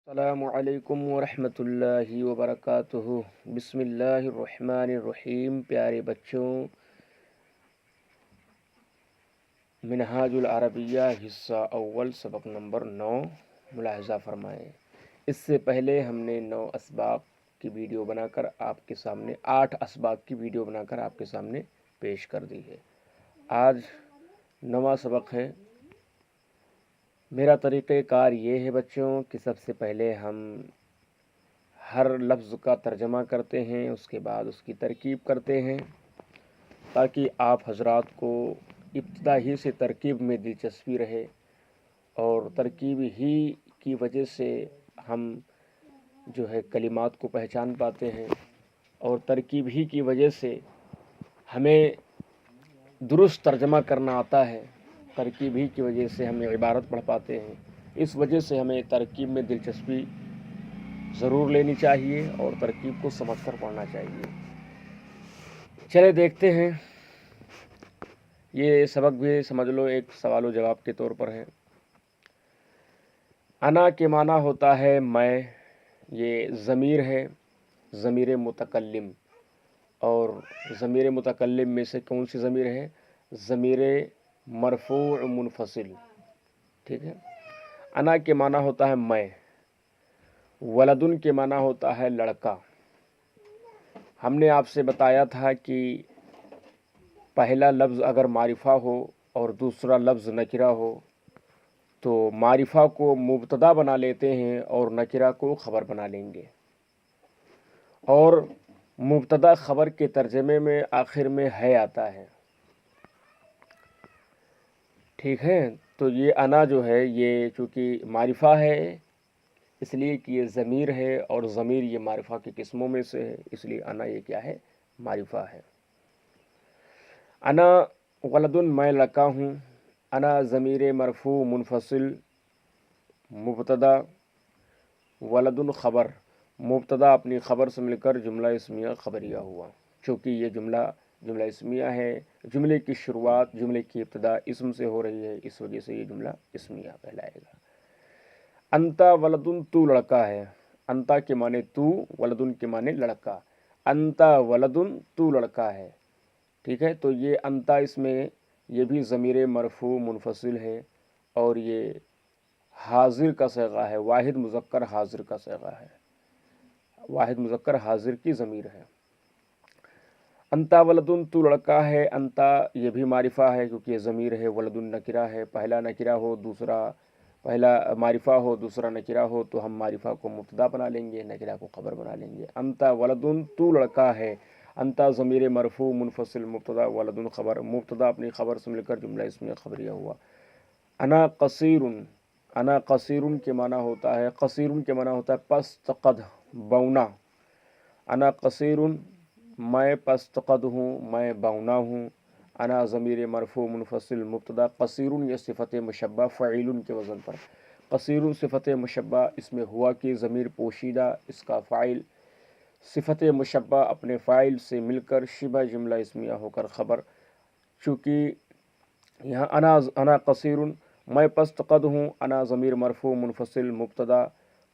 السلام علیکم ورحمۃ اللہ وبرکاتہ۔ بسم اللہ الرحمن الرحیم۔ پیارے بچوں، منہاج العربیہ حصہ اول سبق نمبر 9 ملاحظہ فرمائیں۔ اس سے پہلے ہم نے 9 اسباق کی ویڈیو بنا کر آپ کے سامنے 8 اسباق کی ویڈیو بنا کر آپ کے سامنے پیش کر دی ہے۔ آج 9واں سبق ہے۔ میرا طریقہ کار یہ ہے بچوں کہ سب سے پہلے ہم ہر لفظ کا ترجمہ کرتے ہیں، اس کے بعد اس کی ترکیب کرتے ہیں، تاکہ آپ حضرات کو ابتدا ہی سے ترکیب میں دلچسپی رہے، اور ترکیب ہی کی وجہ سے ہم جو ہے کلمات کو پہچان پاتے ہیں، اور ترکیب ہی کی وجہ سے ہمیں درست ترجمہ کرنا آتا ہے، ترکیب ہی کی وجہ سے ہم عبارت پڑھ پاتے ہیں۔ اس وجہ سے ہمیں ترکیب میں دلچسپی ضرور لینی چاہیے اور ترکیب کو سمجھ کر پڑھنا چاہیے۔ چلے دیکھتے ہیں۔ یہ سبق بھی سمجھ لو ایک سوال و جواب کے طور پر ہے۔ انا کے معنی ہوتا ہے میں، یہ ضمیر ہے، ضمیر متکلم، اور ضمیر متکلم میں سے کون سی ضمیر ہے؟ ضمیر مرفوع منفصل، ٹھیک ہے۔ انا کے معنی ہوتا ہے میں، ولدن کے معنی ہوتا ہے لڑکا۔ ہم نے آپ سے بتایا تھا کہ پہلا لفظ اگر معرفہ ہو اور دوسرا لفظ نکرہ ہو تو معرفہ کو مبتدا بنا لیتے ہیں اور نکرہ کو خبر بنا لیں گے، اور مبتدا خبر کے ترجمے میں آخر میں ہے آتا ہے، ٹھیک ہے۔ تو یہ انا جو ہے یہ چونکہ معرفہ ہے، اس لیے کہ یہ ضمیر ہے، اور ضمیر یہ معرفہ کی قسموں میں سے ہے، اس لیے انا یہ کیا ہے؟ معرفہ ہے۔ انا ولدن، میں لڑکا ہوں۔ انا ضمیر مرفوع منفصل مبتدا، ولدن خبر، مبتدا اپنی خبر سے مل کر جملہ اسمیہ خبریہ ہوا۔ چونکہ یہ جملہ اسمیہ ہے، جملے کی شروعات، جملے کی ابتدا اسم سے ہو رہی ہے، اس وجہ سے یہ جملہ اسمیہ کہلائے گا۔ انتا ولدن، تو لڑکا ہے۔ انتا کے معنی تو، ولدن کے معنی لڑکا۔ انتا ولدن، تو لڑکا ہے، ٹھیک ہے۔ تو یہ انتا اس میں یہ بھی ضمیر مرفوع منفصل ہے، اور یہ حاضر کا صیغہ ہے، واحد مذکر حاضر کا صیغہ ہے، واحد مذکر حاضر کی ضمیر ہے۔ انتا ولدن، تو لڑکا ہے۔ انتا یہ بھی معرفہ ہے کیونکہ یہ ضمیر ہے، ولدن نکرہ ہے۔ پہلا معرفہ ہو دوسرا نکرہ ہو تو ہم معرفہ کو مبتدا بنا لیں گے، نکرہ کو خبر بنا لیں گے۔ انتا ولدن، تو لڑکا ہے۔ انتا ضمیر مرفوع منفصل مبتدا، ولدن خبر، مبتدا اپنی خبر سے مل کر جملہ اسمیہ خبریہ ہوا۔ انا قصیر، انا قصیر کے معنی ہوتا ہے، قصیر کے معنی ہوتا ہے پست قد، بونا۔ انا قصیر، میں پست قد ہوں، میں بونا ہوں۔ انا ضمیر مرفوع منفصل مبتدا، قصیر یہ صفت مشبہ فعیل کے وزن پر، قصیر صفت مشبہ، اس میں ہوا کی ضمیر پوشیدہ، اس کا فاعل، صفت مشبہ اپنے فاعل سے مل کر شبہ جملہ اسمیہ ہو کر خبر۔ چونکہ یہاں انا قصیر، میں پست قد ہوں، انا ضمیر مرفوع منفصل مبتدا،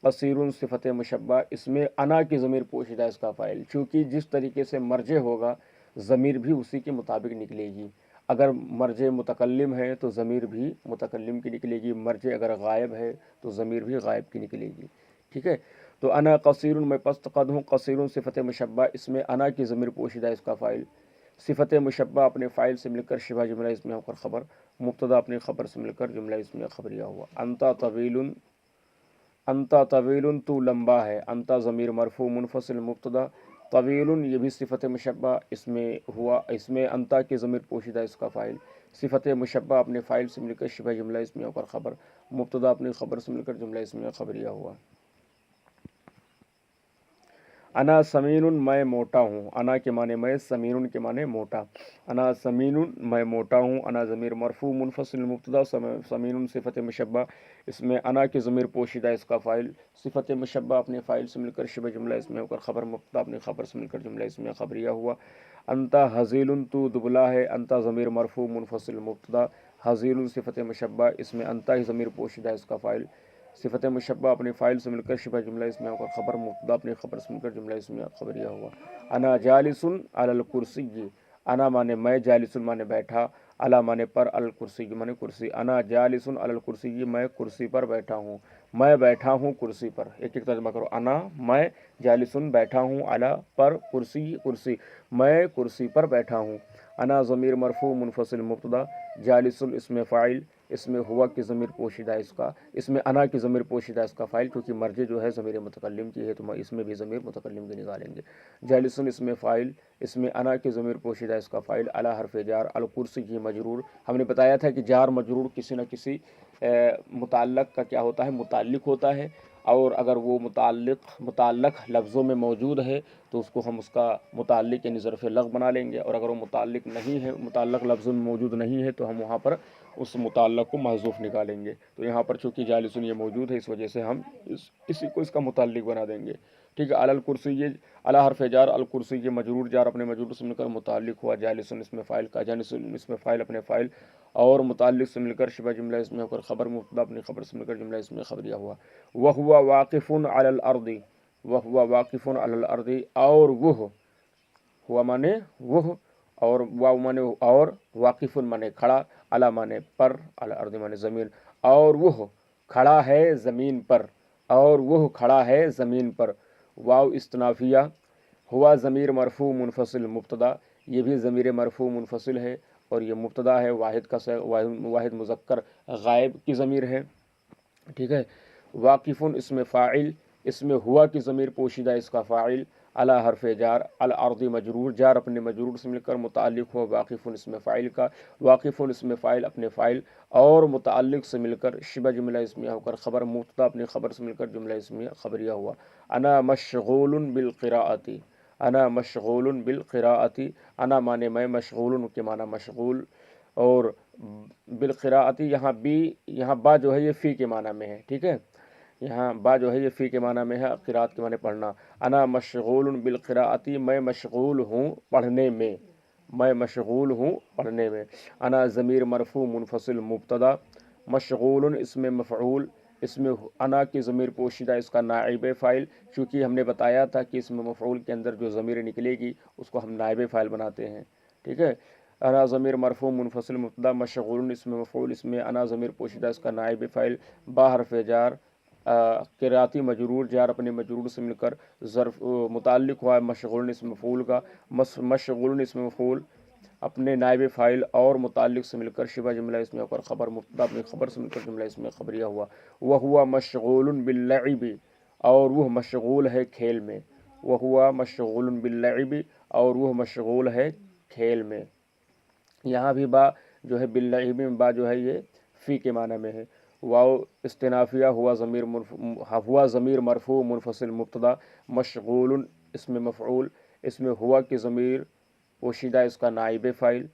قصیر صفت مشبہ، اس میں انا کی ضمیر پوشیدہ، اس کا فاعل۔ چونکہ جس طریقے سے مرجع ہوگا ضمیر بھی اسی کے مطابق نکلے گی۔ اگر مرجع متکلم ہے تو ضمیر بھی متکلم کی نکلے گی، مرجع اگر غائب ہے تو ضمیر بھی غائب کی نکلے گی، ٹھیک ہے۔ تو انا قصیر، میں پست قد ہوں، قصیر صفت مشبہ، اس میں انا کی ضمیر پوشیدہ، اس کا فاعل، صفت مشبہ اپنے فاعل سے مل کر شبہ جملہ اسمیہ ہو کر خبر، مبتدا اپنی خبر سے مل کر جملہ اسمیہ خبریہ ہوا۔ انتا طویل، انتا طویل، تو لمبا ہے۔ انتا ضمیر مرفوع منفصل مبتدا، طویل یہ بھی صفت مشبہ، اس میں انتا کی ضمیر پوشیدہ، اس کا فاعل، صفت مشبہ اپنے فاعل سے مل کر شبہ جملہ اسمیہ ہو کر خبر، مبتدا اپنی خبر سے مل کر جملہ اسمیہ خبریہ ہوا۔ انا سمین، میں موٹا ہوں۔ انا کے معنی میں، سمین کے معنی موٹا۔ انا سمین، میں موٹا ہوں۔ انا ضمیر مرفوع منفصل مبتدا، سمین صفت مشبہ، اس میں انا کی ضمیر پوشیدہ، اس کا فاعل، صفت مشبہ اپنے فاعل سے مل کر شبہ جملہ اسمیہ ہو کر خبر، مبتدا اپنی خبر سے مل کر جملہ اسمیہ خبریہ ہوا۔ انتا حزیل، تو دبلا ہے۔ انتا ضمیر مرفوع منفصل مبتدا، حزیل صفت مشبہ، اس میں انتا ہی ضمیر پوشیدہ، اس کا فاعل، صفت مشبہ اپنی فائل سے مل کر شبہ جملہ اسمیہ کا خبر مبتدا اپنی خبر سے مل کر جملہ اسمیہ خبریہ ہوا۔ انا جالس علی الکرسی، انا مانے میں، جالس مانے بیٹھا، علی مانے پر، الکرسی مانے کرسی۔ انا جالس علی الکرسی، میں کرسی پر بیٹھا ہوں، میں بیٹھا ہوں کرسی پر۔ ایک ایک ترجمہ کرو۔ انا میں، جالسن بیٹھا ہوں، علی پر، کرسی کرسی، میں کرسی پر بیٹھا ہوں۔ انا ضمیر مرفوع منفصل مبتدا، جالس اسم فاعل، اس میں ہوا کی ضمیر پوشیدہ اس کا، اس میں انا کی ضمیر پوشیدہ اس کا فاعل، کیونکہ مرجع جو ہے ضمیر متکلم کی ہے تو اس میں بھی ضمیر متکلم کی نکالیں گے۔ جالسن اس میں فاعل، اس میں انا کی ضمیر پوشیدہ اس کا فاعل، علی حرف جار، الکرسی کی مجرور۔ ہم نے بتایا تھا کہ جار مجرور کسی نہ کسی متعلق کا کیا ہوتا ہے، متعلق ہوتا ہے، اور اگر وہ متعلق لفظوں میں موجود ہے تو اس کو ہم اس کا متعلق یعنی ظرف لغو بنا لیں گے، اور اگر وہ متعلق نہیں ہے، متعلق لفظوں میں موجود نہیں ہے تو ہم وہاں پر اس متعلق کو محذوف نکالیں گے۔ تو یہاں پر چونکہ جالسن یہ موجود ہے اس وجہ سے ہم اسی کو اس کا متعلق بنا دیں گے، ٹھیک ہے۔ علی الکرسی، یہ علی حرف جار، الکرسی یہ مجرور، جار اپنے مجرور سے مل کر متعلق ہوا جالسن اس میں فاعل کا، جالسن اس میں فاعل اپنے فاعل اور متعلق سے مل کر شبہ جملہ اس میں ہو کر خبر مبتدا اپنی خبر سے مل کر جملہ اس میں خبریہ ہوا۔ وَهُوَ وَاقِفٌ عَلَى الْأَرْضِ، وَهُوَ وَاقِفٌ عَلَى الْأَرْضِ، اور وہ، ہوا مانے وہ، اور واو مانے اور، واقف مانے کھڑا، علی مانے پر، علی الارض مانے زمین، اور وہ کھڑا ہے زمین پر، اور وہ کھڑا ہے زمین پر۔ واو استنافیہ، ہوا ضمیر مرفوع منفصل مبتدا، یہ بھی ضمیر مرفوع منفصل ہے اور یہ مبتدا ہے، واحد مذکر غائب کی ضمیر ہے، ٹھیک ہے۔ واقف اس میں فاعل، اس میں ہوا کی ضمیر پوشیدہ اس کا فاعل، علی حرف جار، الارض مجرور، جار اپنے مجرور سے مل کر متعلق ہوا واقف اس میں فاعل کا، واقف اس میں فاعل اپنے فاعل اور متعلق سے مل کر شبہ جملہ اسمیہ ہو کر خبر مبتدا اپنی خبر سے مل کر جملہ اسمیہ خبریہ ہوا۔ انا مشغول بالقراءۃ، انا مشغول بالقراءۃ، انا مانے میں، مشغول کے معنی مشغول، اور بالقراءۃ یہاں با جو ہے یہ فی کے معنی میں ہے، ٹھیک ہے، یہاں با جو ہے یہ فی کے معنی میں ہے، قراءت کے معنی پڑھنا۔ انا مشغول بالقراءۃ، میں مشغول ہوں پڑھنے میں، میں مشغول ہوں پڑھنے میں۔ انا ضمیر مرفوع منفصل مبتدا، مشغول اس میں مفعول، اس میں انا کی ضمیر پوشیدہ اس کا نائب فاعل، چونکہ ہم نے بتایا تھا کہ اس میں مفعول کے اندر جو ضمیر نکلے گی اس کو ہم نائب فاعل بناتے ہیں، ٹھیک ہے۔ انا ضمیر مرفوع منفصل مبتدا، مشغول اس میں مفعول، اس میں انا ضمیر پوشیدہ اس کا نائب فاعل، با حرف جار، قراءتی مجرور، جار اپنے مجرور سے مل کر ظرف متعلق ہوا ہے مشغول اس مفعول کا، مشغول اس مفعول اپنے نائب فاعل اور متعلق سے مل کر شبہ جملہ اس میں ہو کر خبر مبتدا اپنی خبر سے مل کر جملہ اس میں خبریہ ہوا۔ وَهُوَ مشغول باللعب، اور وہ مشغول ہے کھیل میں، وَهُوَ مشغول باللعب، اور وہ مشغول ہے کھیل میں۔ یہاں بھی با جو ہے باللعب میں با جو ہے یہ فی کے معنی میں ہے۔ واو استنافیہ، ہوا ضمیر مرفوع منفصل مبتدا، مشغول اس میں مفعول، اس میں ہوا کی ضمیر پوشیدہ اس کا نائب فاعل،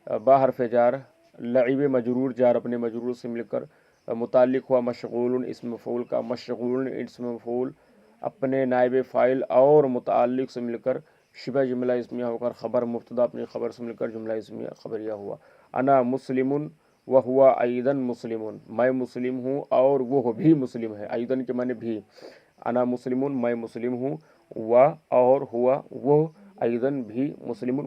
با حرف جار، لعب مجرور، جار اپنے مجرور سے مل کر متعلق ہوا مشغول اس مفعول کا، مشغول اس مفعول اپنے نائب فاعل اور متعلق سے مل کر شبہ جملہ اسمیہ ہو کر خبر مبتدا اپنی خبر سے مل کر جملہ اسمیہ خبریہ ہوا۔ انا مسلم وہوا ایدن مسلم، میں مسلم ہوں اور وہ بھی مسلم ہے، ایدن کے معنی بھی، انا مسلم میں مسلم ہوں، اور ہوا وہ ایدن بھی مسلم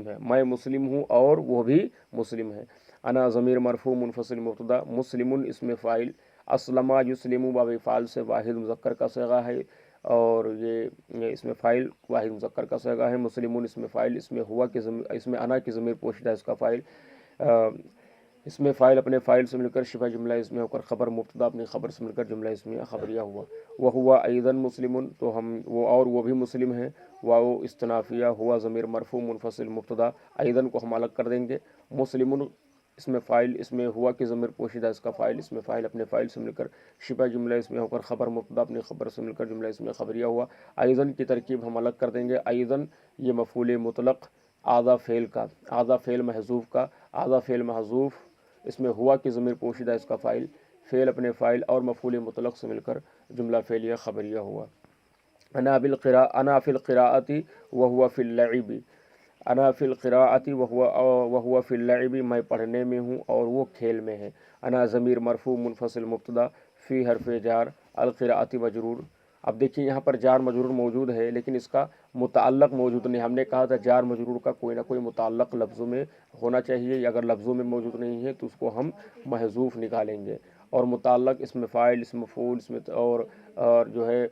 ہے، میں مسلم ہوں اور وہ بھی مسلم ہے۔ انا ضمیر مرفوع منفصل مبتدا، مسلم اسم فاعل، اسلم یسلم باب فعل سے واحد مذکر کا صیغہ ہے، اور یہ اس میں فاعل واحد مذکر کا صیغہ ہے، مسلم اس میں فاعل، اس میں ہوا کی اس میں انا کی ضمیر پوشیدہ اس کا فاعل، اس میں فاعل اپنے فاعل سے مل کر شبہ جملہ اس میں ہو کر خبر مبتدا اپنی خبر سے مل کر جملہ اس میں خبریہ ہوا۔ وہوا ایدن مسلم، تو ہم وہ اور وہ بھی مسلم ہیں، واو استنافیہ، ہوا ضمیر مرفوع منفصل مبتدا، ایدن کو ہم الگ کر دیں گے، مسلم اس میں فاعل، اس میں ہوا کی ضمیر پوشیدہ اس کا فاعل، اس میں فاعل اپنے فاعل سے مل کر شبہ جملہ اس میں ہو کر خبر مبتدا اپنی خبر سے مل کر جملہ اس میں خبریہ ہوا۔ ایدن کی ترکیب ہم الگ کر دیں گے، ایدن یہ مفعول مطلق آدھا فعل کا، آدھا فعل محذوف کا، آدھا فعل محذوف، اس میں ہوا کی ضمیر پوشیدہ اس کا فاعل، فعل اپنے فاعل اور مفعول مطلق سے مل کر جملہ فعلیہ خبریہ ہوا۔ انا فی القراءۃ وہو فی اللعب، انا فی القراءۃ وہو فی اللعب، میں پڑھنے میں ہوں اور وہ کھیل میں ہے۔ انا ضمیر مرفوع منفصل مبتدا، فی حرف جار القراءتی مجرور. اب دیکھیے یہاں پر جار مجرور موجود ہے لیکن اس کا متعلق موجود نہیں. ہم نے کہا تھا جار مجرور کا کوئی نہ کوئی متعلق لفظوں میں ہونا چاہیے, یا اگر لفظوں میں موجود نہیں ہے تو اس کو ہم محذوف نکالیں گے. اور متعلق اسم فاعل, اسم مفعول, اسم اور جو ہے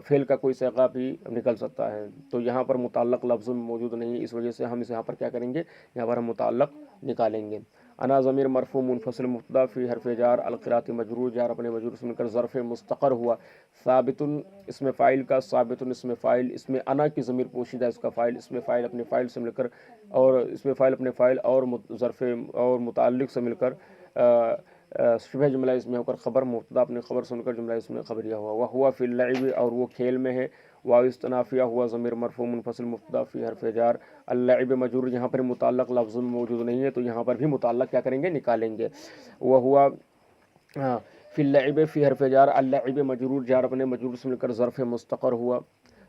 فعل کا کوئی صیغہ بھی نکل سکتا ہے. تو یہاں پر متعلق لفظوں میں موجود نہیں ہے, اس وجہ سے ہم یہاں پر کیا کریں گے, یہاں پر ہم متعلق نکالیں گے. انا ضمیر مرفوع منفصل مبتدا فی حرف جار القراءتی مجرور, جار اپنے مجرور سے مل کر ظرف مستقر ہوا. ثابت اسم فاعل کا, ثابت اسم فاعل, اس میں انا کی ضمیر پوشیدہ اس کا فاعل, اسم فاعل اپنے فاعل سے مل کر, اور اسم فاعل اپنے فاعل اور ظرف اور متعلق سے مل کر شبہ جملہ اس میں ہو کر خبر, مبتدا اپنے خبر سے مل کر جملہ اس میں خبریہ ہوا. وہ ہوا فی اللعب, اور وہ کھیل میں ہے. واو استنافیہ ہوا ضمیر مرفوع منفصل مبتدا فی حرف جار اللعب مجرور, یہاں پر متعلق لفظ میں موجود نہیں ہے تو یہاں پر بھی متعلق کیا کریں گے, نکالیں گے. وہ ہوا فی اللعب فی حرف جار اللعب مجرور, جار اپنے مجرور سے مل کر ظرف مستقر ہوا.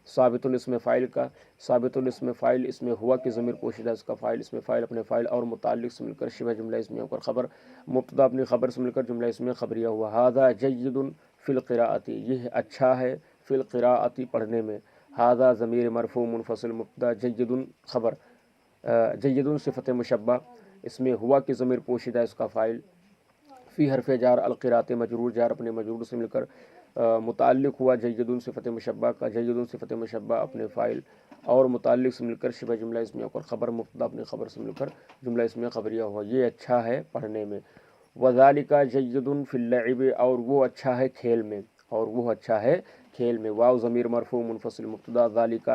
ثابت اسم فاعل کا, ثابت اسم فاعل, اس میں ہوا کی ضمیر پوشیدہ اس کا فاعل, اس میں فاعل اپنے فاعل اور متعلق سے مل کر شبہ جملہ اس میں ہو کر خبر, مبتدا اپنی خبر سے مل کر جملہ اس میں خبریہ ہوا. ھذا جید فی القراءۃ, یہ اچھا ہے فی القراءۃ پڑھنے میں. ھذا ضمیر مرفوع منفصل مبتدا, جید خبر, جید صفت مشبہ, اس میں ہوا کی ضمیر پوشیدہ اس کا فاعل. فی حرف جار القراءۃ مجرور, جار اپنے مجرور سے مل کر متعلق ہوا جید صفت مشبہ کا, جید صفت مشبہ اپنے فاعل اور متعلق سے مل کر شبہ جملہ اس میں ہو کر خبر, مبتدا اپنے خبر سے مل کر جملہ اس میں خبریہ ہوا. یہ اچھا ہے پڑھنے میں. وذالک جید فی اللعب, اور وہ اچھا ہے کھیل میں, اور وہ اچھا ہے کھیل میں. واو ضمیر مرفوع منفصل مبتدا, ذالک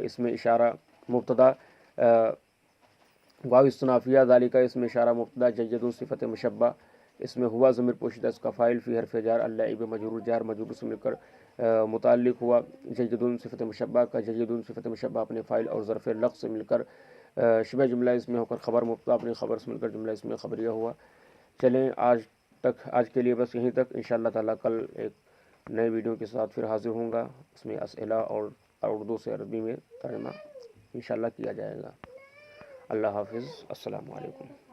اس میں اشارہ مبتدا, واو استنافیہ, ذالک اس میں اشارہ مبتدا, جید صفت مشبہ, اس میں ہوا ضمیر پوشیدہ اس کا فاعل. فی حرف جار اللعب مجرور, جار مجرور سے مل کر متعلق ہوا جید صفت مشبہ کا, جید صفت مشبہ اپنے فاعل اور ظرف لفظ سے مل کر شبہ جملہ اس میں ہو کر خبر, مبتدا اپنی خبر سے مل کر جملہ اس میں خبریہ ہوا. چلیں آج کے لیے بس یہیں تک. انشاءاللہ تعالیٰ کل ایک نئے ویڈیو کے ساتھ پھر حاضر ہوں گا. اس میں اسئلہ اور اردو سے عربی میں ترجمہ انشاءاللہ کیا جائے گا. اللہ حافظ, السلام علیکم.